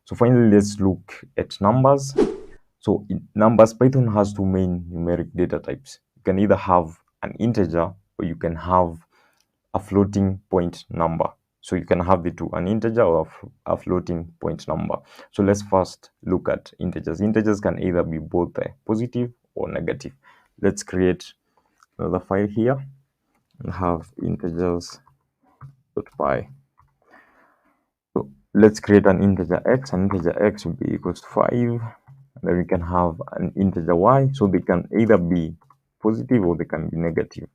So finally, let's look at numbers. So in numbers, Python has two main numeric data types. You can either have an integer or you can have a floating point number. So you can have the two, an integer or a floating point number. So let's first look at integers. Integers can either be both positive or negative. Let's create another file here and have integers.py. So let's create an integer x. An integer x will be equals to 5. And then we can have an integer y. So they can either be positive or they can be negative.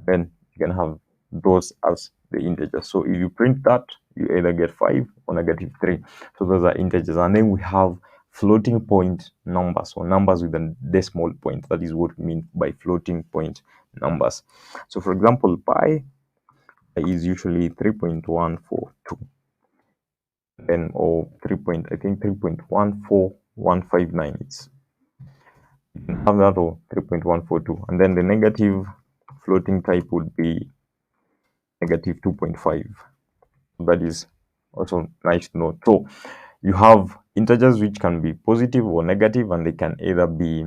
Then you can have those as the integers. So if you print that, you either get 5 or -3. So those are integers. And then we have floating point numbers, or numbers with a decimal point. That is what we mean by floating point numbers. So for example, pi is usually 3.142. Then or 3.14159. It's, you can have that, or 3.142. And then the negative floating type would be -2.5. That is also nice to note. So you have integers which can be positive or negative, and they can either be,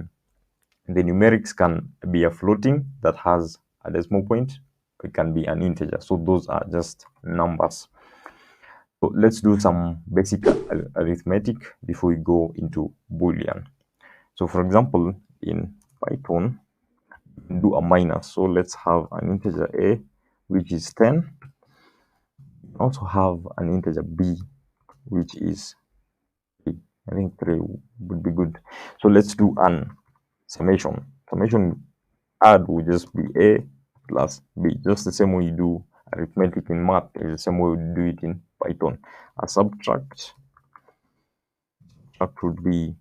the numerics can be a floating that has a decimal point, it can be an integer. So those are just numbers. So let's do some basic arithmetic before we go into Boolean. So for example, in Python, you can do a minus. So let's have an integer a, which is 10. Also have an integer b, which is 3. I think 3 would be good. So let's do an summation. Summation add will just be a plus b, just the same way you do arithmetic in math. It's the same way we do it in Python. A subtract would be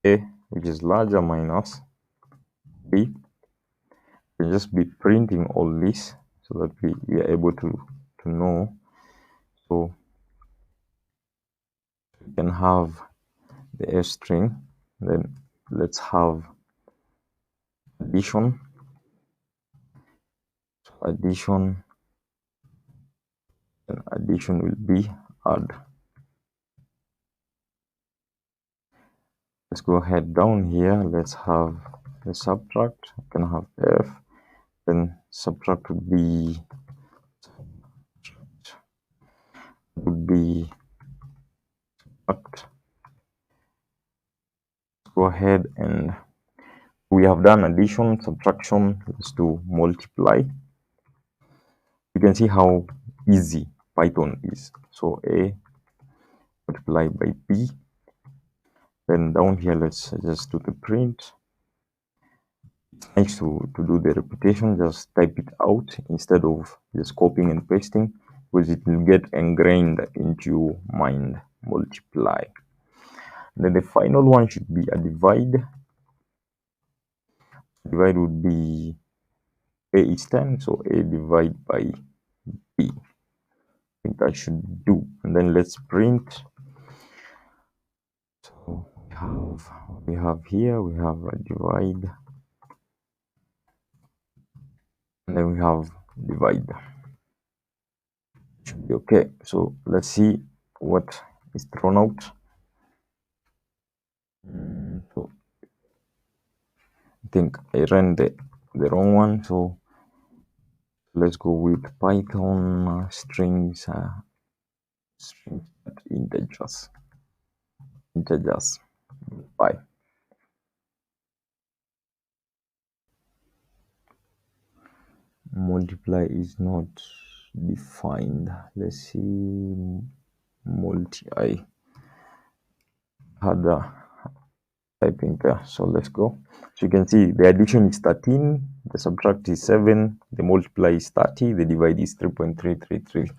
a, which is larger, minus b. We'll just be printing all this so that we are able to know. So we can have the a string, then let's have addition. So addition, and addition will be add. Let's go ahead down here. Let's have the subtract. I can have f, then subtract would be subtract. Let's go ahead, and we have done addition, subtraction. Let's do multiply. You can see how easy Python is. So a multiply by b. Then down here, let's just do the print. It's nice to do the repetition. Just type it out instead of just copying and pasting, because it will get ingrained into your mind. Multiply. Then the final one should be a divide. Divide would be a is 10, so a divide by b. I think that should do. And then let's print. So we have here, we have a divide, and then we have divide. Should be okay. So let's see what is thrown out. So I think I ran the wrong one, so let's go with Python strings integers. Bye. Multiply is not defined. Let's see. I had a typing there, so let's go. So you can see the addition is 13, the subtract is 7, the multiply is 30, the divide is 3.333.